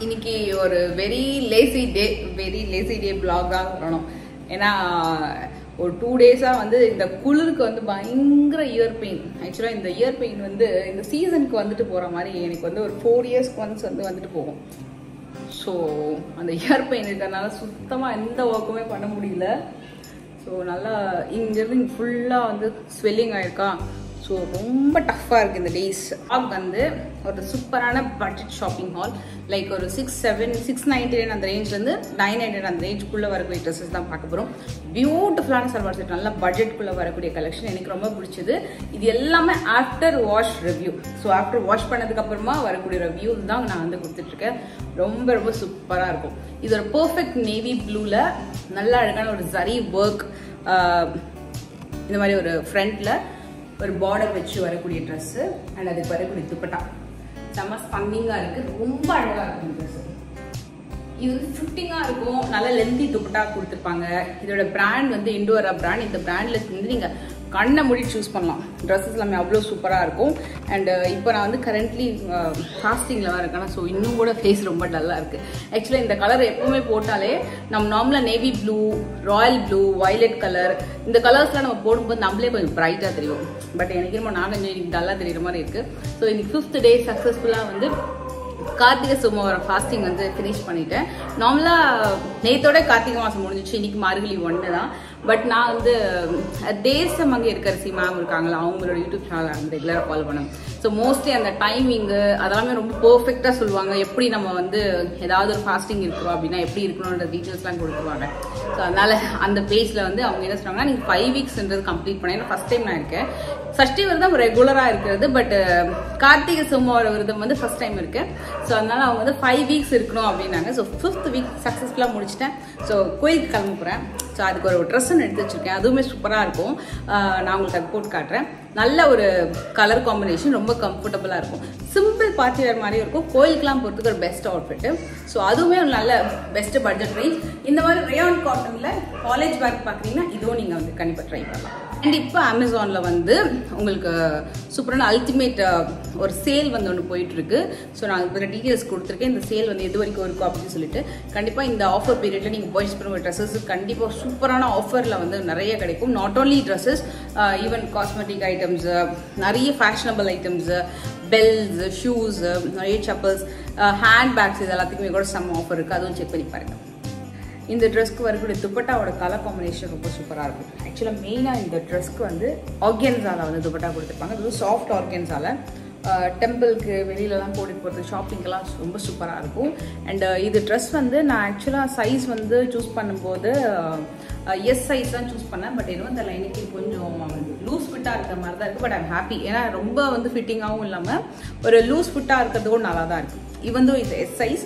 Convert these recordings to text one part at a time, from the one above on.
இன்னைக்கு ஒரு very lazy டே vlog-ஆ வரணும். ஏன்னா ஒரு 2 days-ஆ வந்து இந்த குளிருக்கு வந்து பயங்கர இயர் பெயின். ஆக்சுவலாக இந்த இயர் பெயின் வந்து இந்த சீசனுக்கு வந்துட்டு போகிற மாதிரி எனக்கு வந்து ஒரு 4 years-க்கு ஒன்ஸ் வந்து வந்துட்டு போகும். ஸோ அந்த இயர் பெயின் இருக்கிறதுனால சுத்தமாக எந்த ஒர்க்குமே பண்ண முடியல. ஸோ நல்லா இங்கேருந்து இங்கே ஃபுல்லாக வந்து ஸ்வெல்லிங் ஆகிருக்கா. ஸோ ரொம்ப டஃப்பாக இருக்குது இந்த டேஸ். ஷாப் வந்து ஒரு சூப்பரான பட்ஜெட் ஷாப்பிங் ஹால். லைக் ஒரு 699 அந்த ரேஞ்ச்லேருந்து 999 அந்த ரேஞ்சுக்குள்ளே வரக்கூடிய ட்ரெஸ்ஸஸ் தான் பார்க்க போகிறோம். பியூட்டிஃபுல்லான சல்வார் செட், நல்லா பட்ஜெட்குள்ளே வரக்கூடிய கலெக்ஷன் எனக்கு ரொம்ப பிடிச்சது. இது எல்லாமே after wash review. So after wash பண்ணதுக்கப்புறமா வரக்கூடிய ரிவ்யூஸ் தான் நான் வந்து கொடுத்துட்ருக்கேன். ரொம்ப ரொம்ப சூப்பராக இருக்கும். இது ஒரு பர்ஃபெக்ட் நேவி ப்ளூவில் நல்ல அழகான ஒரு ஜரி ஒர்க், இந்த மாதிரி ஒரு ஃப்ரண்ட்டில் ஒரு பார்டர் வச்சு வரக்கூடிய ட்ரெஸ்ஸு அண்ட் அதுக்கு வரக்கூடிய துப்பட்டா செம்ம ஸ்பன்னிங்காக இருக்குது. ரொம்ப அழகாக இருக்கும் ட்ரெஸ்ஸு. இது வந்து ஃபிட்டிங்காக இருக்கும். நல்லா லென்த்தி துப்பட்டா கொடுத்துருப்பாங்க. இதோட பிராண்ட் வந்து இண்டோரா பிராண்ட். இந்த பிராண்டில் வந்து நீங்கள் கண்ணை மூடி சூஸ் பண்ணலாம். ட்ரெஸ்ஸஸ் எல்லாமே அவ்வளோ சூப்பராக இருக்கும். அண்ட் இப்போ நான் வந்து கரண்ட்லி ஃபாஸ்டிங்கில் தான் இருக்கேன். ஸோ இன்னும் கூட ஃபேஸ் ரொம்ப டல்லாக இருக்குது. ஆக்சுவலாக இந்த கலர் எப்போவுமே போட்டாலே நம்ம நார்மலாக navy blue, Royal blue, violet colour இந்த கலர்ஸ்லாம் நம்ம போடும்போது நம்மளே கொஞ்சம் பிரைட்டாக தெரியும். பட் எனக்கு என்னமோ நான் கொஞ்சம் இன்னைக்கு டல்லாக தெரியுற மாதிரி இருக்குது. ஸோ இன்னைக்கு 5th day சக்ஸஸ்ஃபுல்லாக வந்து கார்த்திகை சோமவாரம் ஃபாஸ்டிங் வந்து ஃபினிஷ் பண்ணிட்டேன். நார்மலாக நேத்தோட கார்த்திகை மாதம் முடிஞ்சிச்சு. இன்னைக்கு மார்கழி 1 தான். பட் நான் வந்து தேசம் அங்கே இருக்கரசி மேம் இருக்காங்களா, அவங்களோட யூடியூப் சேனல் வந்து ரெகுலராக ஃபாலோ பண்ணேன். ஸோ மோஸ்ட்லி அந்த டைமிங்கு அதெல்லாமே ரொம்ப பர்ஃபெக்டாக சொல்லுவாங்க. எப்படி நம்ம வந்து ஏதாவது ஒரு ஃபாஸ்டிங் இருக்கிறோம் அப்படின்னா எப்படி இருக்கணுன்ற டீட்டெயில்ஸ்லாம் கொடுத்துருவாங்க. ஸோ அதனால் அந்த பேஜில் வந்து அவங்க என்ன சொன்னாங்கன்னா, நீங்கள் 5 weeksன்றது கம்ப்ளீட் பண்ணேன். ஏன்னா ஃபஸ்ட் டைம் நான் இருக்கேன். சஷ்டி விரதம் ரெகுலராக இருக்கிறது. பட் கார்த்திகை சோமவார விரதம் வந்து ஃபர்ஸ்ட் டைம் இருக்கேன். ஸோ அதனால அவங்க வந்து 5 weeks இருக்கணும் அப்படின்னாங்க. ஸோ 5th week சக்ஸஸ்ஃபுல்லாக முடிச்சிட்டேன். ஸோ கோயிலுக்கு கிளம்ப போகிறேன். ஸோ அதுக்கு ஒரு ட்ரெஸ் ஒன்று எடுத்து வச்சிருக்கேன். அதுவுமே சூப்பராக இருக்கும். நான் உங்களுக்கு அது போட்டு காட்டுறேன். நல்ல ஒரு கலர் காம்பினேஷன், ரொம்ப கம்ஃபர்டபுளாக இருக்கும். சிம்பிள் பார்ட்டி வேர் மாதிரியும் இருக்கும். கோயிலுக்குலாம் போகிறதுக்கு ஒரு பெஸ்ட் அவுட்ஃபிட்டு. ஸோ அதுவுமே ஒரு நல்ல பெஸ்ட் பட்ஜெட் ரேஞ்ச். இந்த மாதிரி ரேயான் காட்டனில் காலேஜ் பேக் பார்க்குறீங்கன்னா இதுவும் நீங்கள் வந்து கண்டிப்பாக ட்ரை பண்ணலாம். அண்ட் இப்போ அமேசானில் வந்து உங்களுக்கு சூப்பரான அல்டிமேட் ஒரு சேல் வந்து ஒன்று போயிட்டுருக்கு. ஸோ நான் அதுக்கு டீட்டெயில்ஸ் கொடுத்துருக்கேன். இந்த சேல் வந்து எது வரைக்கும் இருக்கும் அப்படின்னு சொல்லிட்டு கண்டிப்பாக இந்த ஆஃபர் பீரியடில் நீங்கள் பர்ச்சேஸ் பண்ணுற ட்ரெஸ்ஸஸ் கண்டிப்பாக சூப்பரான ஆஃபரில் வந்து நிறைய கிடைக்கும். Not only dresses, even cosmetic items, நிறைய ஃபேஷனபிள் ஐட்டம்ஸு, பெல்ஸ், ஷூஸ், நிறைய செப்பல்ஸ், ஹேண்ட் பேக்ஸ், இது எல்லாத்துக்குமே கூட செம்ம ஆஃபர் இருக்குது. அதுவும் செக் பண்ணி பாருங்கள். இந்த ட்ரெஸ்க்கு வரக்கூடிய துப்பட்டாவோட கலர் காம்பினேஷன் ரொம்ப சூப்பராக இருக்கும். ஆக்சுவலாக மெயினாக இந்த ட்ரெஸ்க்கு வந்து ஆர்கென்ஸாவில் வந்து துப்பட்டா கொடுத்துருப்பாங்க. அது சாஃப்ட் ஆர்கென்ஸாவில் டெம்பிளுக்கு வெளியிலலாம் போட்டுட்டு போகிறது, ஷாப்பிங்கெல்லாம் ரொம்ப சூப்பராக இருக்கும். அண்ட் இது ட்ரெஸ் வந்து நான் ஆக்சுவலாக சைஸ் வந்து சூஸ் பண்ணும்போது எஸ் சைஸ் தான் சூஸ் பண்ணேன். பட் இன்னும் அந்த லைனுக்கு கொஞ்சம் லூஸ் ஃபிட்டாக இருக்கிற மாதிரி தான் இருக்குது. But I'm happy. ஏன்னா ரொம்ப வந்து ஃபிட்டிங்காகவும் இல்லாமல் ஒரு லூஸ் ஃபிட்டாக இருக்கிறது கூட நல்லா தான் இருக்குது. ஈவன் தோ இது எஸ் சைஸ்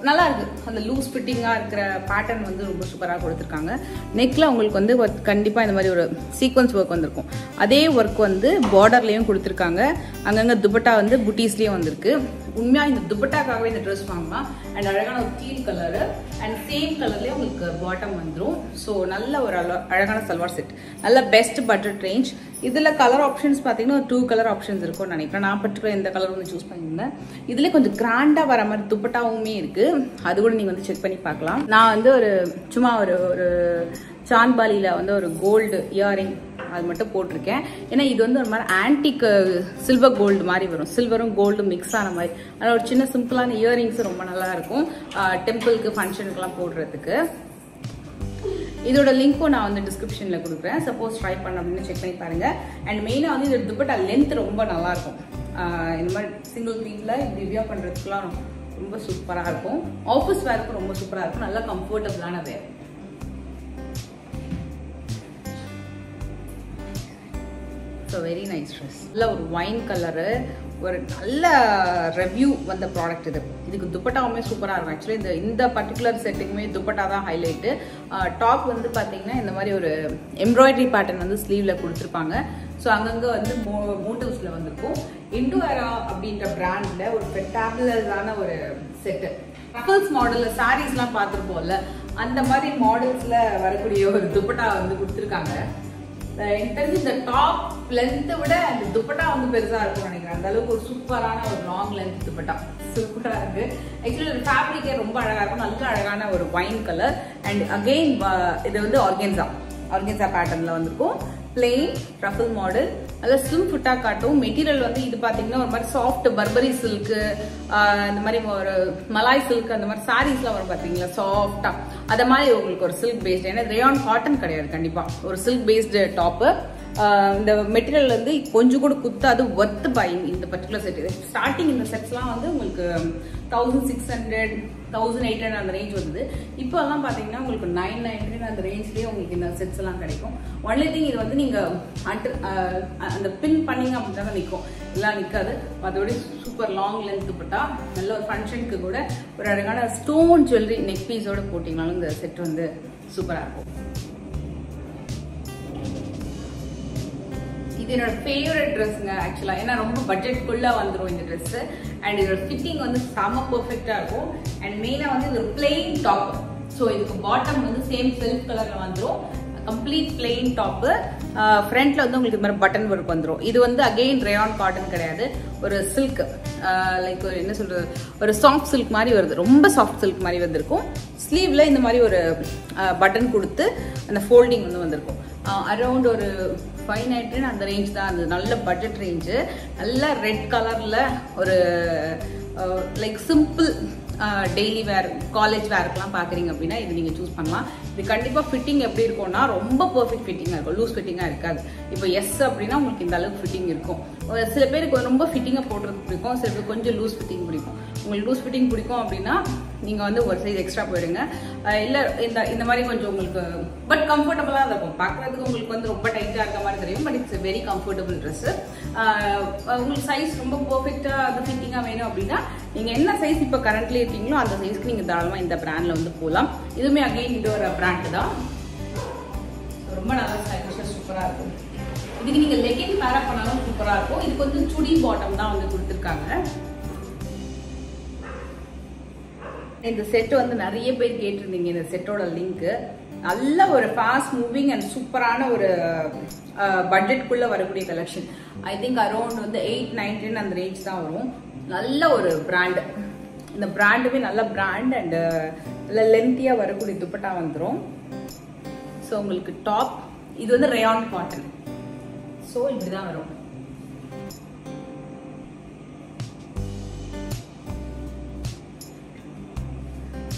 நல்லா இருக்குது. அந்த லூஸ் ஃபிட்டிங்காக இருக்கிற பேட்டர்ன் வந்து ரொம்ப சூப்பராக கொடுத்துருக்காங்க. நெக்கில் உங்களுக்கு வந்து கண்டிப்பாக இந்த மாதிரி ஒரு சீக்வன்ஸ் ஒர்க் வந்திருக்கும். அதே ஒர்க் வந்து பார்டர்லேயும் கொடுத்துருக்காங்க. அங்கங்கே துப்பட்டா வந்து புட்டீஸ்லேயும் வந்திருக்கு. உண்மையாக இந்த துப்பட்டாக்காகவே இந்த ட்ரெஸ் வாங்கலாம். அண்ட் அழகான ஒரு டீல் கலரு அண்ட் சேம் கலர்லேயே உங்களுக்கு பாட்டம் வந்துடும். ஸோ நல்ல ஒரு அழகான சல்வார் செட், நல்ல பெஸ்ட் பட்ஜெட் ரேஞ்ச். இதில் கலர் ஆப்ஷன்ஸ் பார்த்தீங்கன்னா 2 கலர் ஆப்ஷன்ஸ் இருக்கும்னு நினைக்கிறேன். நான் பர்டிகுலர் எந்த கலர் வந்து சூஸ் பண்ணியிருந்தேன். இதில் கொஞ்சம் கிராண்டாக வர மாதிரி துப்பட்டாவுமே இருக்குது. அது கூட நீங்கள் வந்து செக் பண்ணி பார்க்கலாம். நான் வந்து ஒரு சும்மா ஒரு சான்பாலியில் வந்து ஒரு கோல்டு இயரிங் அது மட்டும் போட்டிருக்கேன். ஏன்னா இது வந்து ஒரு மாதிரி ஆன்டிக் சில்வர் கோல்டு மாதிரி வரும். சில்வரும் கோல்டும் மிக்ஸ் ஆன மாதிரி. அதனால் ஒரு சின்ன சிம்பிளான இயரிங்ஸ் ரொம்ப நல்லா இருக்கும் டெம்பிளுக்கு ஃபங்க்ஷனுக்குலாம் போடுறதுக்கு. இதோட லிங்க்கும் நான் வந்து டிஸ்கிரிப்ஷனில் கொடுக்குறேன். சப்போஸ் ட்ரை பண்ண அப்படின்னு செக் பண்ணி பாருங்கள். அண்ட் மெயினாக வந்து இதோட துப்பட்டா லென்த் ரொம்ப நல்லாயிருக்கும். இந்த மாதிரி சிங்கிள் பீட்டில் இப்படி வியர் பண்ணுறதுக்குலாம் ரொம்ப சூப்பராக இருக்கும். ஆஃபீஸ் வேருக்கு ரொம்ப சூப்பராக இருக்கும். நல்லா கம்ஃபர்டபுளான wear. So very nice dress. நல்ல ஒரு ஒயின் கலரு, ஒரு நல்ல ரிவ்யூ வந்த ப்ராடக்ட் இது. இதுக்கு துப்பட்டாவுமே சூப்பராக இருக்கும். ஆக்சுவலி இந்த பர்டிகுலர் செட்டுக்குமே துப்பட்டா தான் ஹைலைட்டு. டாப் வந்து பார்த்தீங்கன்னா இந்த மாதிரி ஒரு எம்ப்ராய்டரி பேட்டர்ன் வந்து ஸ்லீவில் கொடுத்துருப்பாங்க. ஸோ அங்கங்கே வந்து மோட்டிவ்ஸில் வந்திருக்கும். இண்டோரா அப்படின்ற பிராண்டில் ஒரு ஃபெட்டாபுலரான ஒரு செட்டு. ரஃபல்ஸ் மாடலில் சாரீஸ்லாம் பார்த்துருப்போம்ல, அந்த மாதிரி மாடல்ஸில் வரக்கூடிய ஒரு துப்பட்டா வந்து கொடுத்துருக்காங்க. எனக்கு தெரிஞ்சு இந்த டாப் லென்த்தை விட அந்த துப்பட்டா வந்து பெருசா இருக்கும்னு நினைக்கிறேன். அந்த அளவுக்கு ஒரு சூப்பரான ஒரு லாங் லென்த் துப்பட்டா சூப்பரா இருக்கு. ஆக்சுவலி ஒரு ஃபேப்ரிக்கே ரொம்ப அழகா இருக்கும், நல்ல அழகான ஒரு வைன் கலர். அண்ட் அகெயின் இது வந்து ஆர்கென்சா பேட்டர்ன்ல வந்திருக்கும். பிளெயின் ரஃபிள் மாடல், நல்ல ஸ்லிம் ஃபிட்டா காட்டும். மெட்டீரியல் வந்து இது பாத்தீங்கன்னா ஒரு மாதிரி சாஃப்ட் பர்பரி சில்க், இந்த மாதிரி ஒரு மலாய் சில்க், அந்த மாதிரி சாரீஸ்லாம் வரும் பாத்தீங்களா சாஃப்டா, அத மாதிரி உங்களுக்கு ஒரு சில்க் பேஸ்ட். ஏன்னா ரேயான் காட்டன் கிடையாது, கண்டிப்பா ஒரு சில்க் பேஸ்டு டாப்பு. இந்த மெட்டீரியல் வந்து கொஞ்சம் கூட குத்தாது, ஒர்த் பையிங் இந்த பர்டிகுலர் செட். ஸ்டார்டிங் இந்த செட்ஸ்லாம் வந்து உங்களுக்கு 1600 1800 அந்த ரேஞ்ச் வருது. இப்போ எல்லாம் பாத்தீங்கன்னா உங்களுக்கு 999 அந்த ரேஞ்ச்லயே உங்களுக்கு இந்த செட்ஸ் எல்லாம் கிடைக்கும். ஒன்லி திங் இது வந்து நீங்க அந்த பின் பண்ணீங்க அப்படின்னா நிற்கும், எல்லாம் நிற்காது. அதோட சூப்பர் லாங் லென்த் துப்பட்டா, நல்ல ஒரு ஃபங்க்ஷனுக்கு கூட ஒரு அழகான ஸ்டோன் ஜுவல்லரி நெக் பீஸோட போட்டீங்கனாலும் இந்த செட் வந்து சூப்பரா இருக்கும். இது என்னோட ஃபேவரட் ட்ரெஸ்ங்க ஆக்சுவலா, ஏன்னா ரொம்ப பட்ஜெட்குள்ள வந்துடும் இந்த ட்ரெஸ். அண்ட் இதோட ஃபிட்டிங் வந்து செம பெர்ஃபெக்டா இருக்கும். அண்ட் மெயினா வந்து இது ஒரு பிளெயின் டாப். ஸோ இதுக்கு பாட்டம் வந்து சேம் செல்ஃப் கலர்ல வந்துடும், கம்ப்ளீட் பிளெயின் டாப்பு. ஃப்ரண்ட்ல வந்து உங்களுக்கு இது மாதிரி பட்டன் ஒர்க் வந்துடும். இது வந்து அகெயின் ரேயான் காட்டன் கிடையாது, ஒரு சில்க், லைக் ஒரு என்ன சொல்றது, ஒரு சாஃப்ட் சில்க் மாதிரி வருது, ரொம்ப சாஃப்ட் சில்க் மாதிரி வந்திருக்கும். ஸ்லீவ்ல இந்த மாதிரி ஒரு பட்டன் கொடுத்து அந்த ஃபோல்டிங் வந்து வந்திருக்கும். அரௌண்ட் ஒரு 590 அந்த ரேஞ்ச் தான். அந்த நல்ல பட்ஜெட் ரேஞ்சு, நல்ல ரெட் கலர்ல ஒரு like simple daily wear, college வேர்க்கெல்லாம் பாக்குறீங்க அப்படின்னா இது நீங்க சூஸ் பண்ணலாம். இது கண்டிப்பா ஃபிட்டிங் எப்படி இருக்கும்னா ரொம்ப பெர்ஃபெக்ட் ஃபிட்டிங்கா இருக்கும், லூஸ் ஃபிட்டிங்கா இருக்காது. இப்போ எஸ் அப்படின்னா உங்களுக்கு இந்த அளவுக்கு ஃபிட்டிங் இருக்கும். சில பேருக்கு ரொம்ப ஃபிட்டிங்கா போடுறது பிடிக்கும், சில பேருக்கு கொஞ்சம் லூஸ் ஃபிட்டிங் பிடிக்கும். உங்களுக்கு லூஸ் ஃபிட்டிங் பிடிக்கும் அப்படின்னா நீங்க வந்து ஒரு சைஸ் எக்ஸ்ட்ரா போயிடுங்க. இல்ல இந்த மாதிரி கொஞ்சம் உங்களுக்கு பட் கம்ஃபர்டபுளா இருக்கும். பார்க்கறதுக்கு உங்களுக்கு வந்து ரொம்ப டைட்டா இருக்க மாதிரி தெரியும், but it's very comfortable dress. உங்களுக்கு சைஸ் ரொம்ப பெர்ஃபெக்டா அது ஃபிட்டிங்கா வேணும் அப்படின்னா நீங்க என்ன சைஸ் இப்போ கரண்ட்லி இருக்கீங்களோ அந்த சைஸ்க்கு நீங்க தாராளமா இந்த பிராண்ட்ல வந்து போகலாம். இதுவுமே அகைன் இது ஒரு பிராண்ட் தான், ரொம்ப நல்லா ஸ்டைலிஷா சூப்பரா இருக்கும். இதுக்கு நீங்க லெகின் பேர் பண்ணாலும் சூப்பரா இருக்கும். இதுக்கு வந்து சுடி பாட்டம் தான் வந்து கொடுத்துருக்காங்க. இந்த செட் வந்து நிறைய பேர் கேட்டிருந்தீங்க, இந்த செட்டோட லிங்க். நல்ல ஒரு ஃபாஸ்ட் மூவிங் அண்ட் சூப்பரான ஒரு பட்ஜெட்குள்ள வரக்கூடிய கலெக்ஷன். ஐ திங்க் அரௌண்ட் வந்து 890 அந்த ரேஞ்ச் தான் வரும். நல்ல ஒரு பிராண்ட், இந்த பிராண்டுமே நல்ல பிராண்ட் அண்ட் நல்ல லென்த்தியா வரக்கூடிய துப்பட்டா வந்துடும். ஸோ உங்களுக்கு டாப் இது வந்து ரேயான் காட்டன், ஸோ இப்படிதான் வரும்.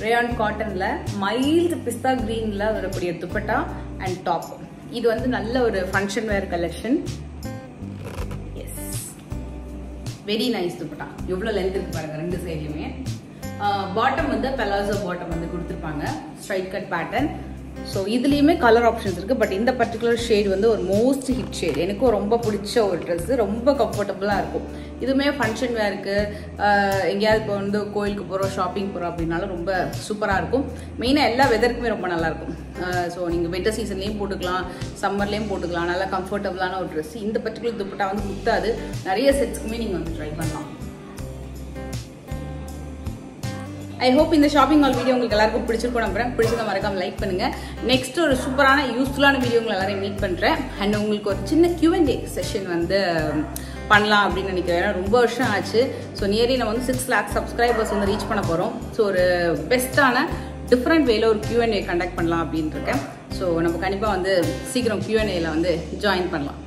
ரேயான் காட்டன்ல மைல்டு பிஸ்தா கிரீன்ல வரக்கூடிய துப்பட்டா அண்ட் டாப். இது வந்து நல்ல ஒரு function wear collection. Yes, very nice dupatta. எவ்வளவு லென்த் இருக்கு பாருங்க ரெண்டு சைட்லயுமே. பாட்டம் வந்து பெலாசோ பாட்டம் வந்து கொடுத்துருப்பாங்க, ஸ்ட்ரைட் கட் பேட்டர்ன். ஸோ இதுலேயுமே கலர் ஆப்ஷன்ஸ் இருக்குது. பட் இந்த பர்டிகுலர் ஷேட் வந்து ஒரு மோஸ்ட் ஹிட் ஷேட், எனக்கும் ரொம்ப பிடிச்ச ஒரு ட்ரெஸ்ஸு, ரொம்ப கம்ஃபர்டபுளாக இருக்கும். இதுவுமே ஃபங்க்ஷன் வேருக்கு, எங்கேயாவது இப்போ வந்து கோயிலுக்கு போகிறோம், ஷாப்பிங் போகிறோம் அப்படின்னாலும் ரொம்ப சூப்பராக இருக்கும். மெயினாக எல்லா வெதருக்குமே ரொம்ப நல்லாயிருக்கும். ஸோ நீங்கள் வின்டர் சீசன்லேயும் போட்டுக்கலாம், சம்மர்லேயும் போட்டுக்கலாம், நல்லா கம்ஃபர்டபுளான ஒரு ட்ரெஸ். இந்த பர்டிகுலர் துப்பட்டா வந்து குத்தாது, நிறைய செட்ஸ்க்குமே நீங்கள் வந்து ட்ரை பண்ணலாம். ஐ ஹோப் இந்த ஷாப்பிங் மால் வீடியோ உங்களுக்கு எல்லாருக்கும் பிடிச்சிருக்கும் நம்புறேன். பிடிச்சத மறக்காம லைக் பண்ணுங்க. நெக்ஸ்ட் ஒரு சூப்பரான யூஸ்ஃபுல்லான வீடியோ உங்களை எல்லாரையும் மீட் பண்றேன். அண்ட் உங்களுக்கு ஒரு சின்ன Q&A செஷன் வந்து பண்ணலாம் அப்படின்னு நினைக்கிறேன். ரொம்ப வருஷம் ஆச்சு. ஸோ நியர்லி நம்ம வந்து 6 lakh சப்ஸ்கிரைபர்ஸ் வந்து ரீச் பண்ண போறோம். ஸோ ஒரு பெஸ்ட்டான டிஃப்ரெண்ட் வேல ஒரு Q&A கண்டக்ட் பண்ணலாம் அப்படின்னு இருக்கேன். ஸோ நம்ம கண்டிப்பாக வந்து சீக்கிரம் Q&Aல வந்து ஜாயின் பண்ணலாம்.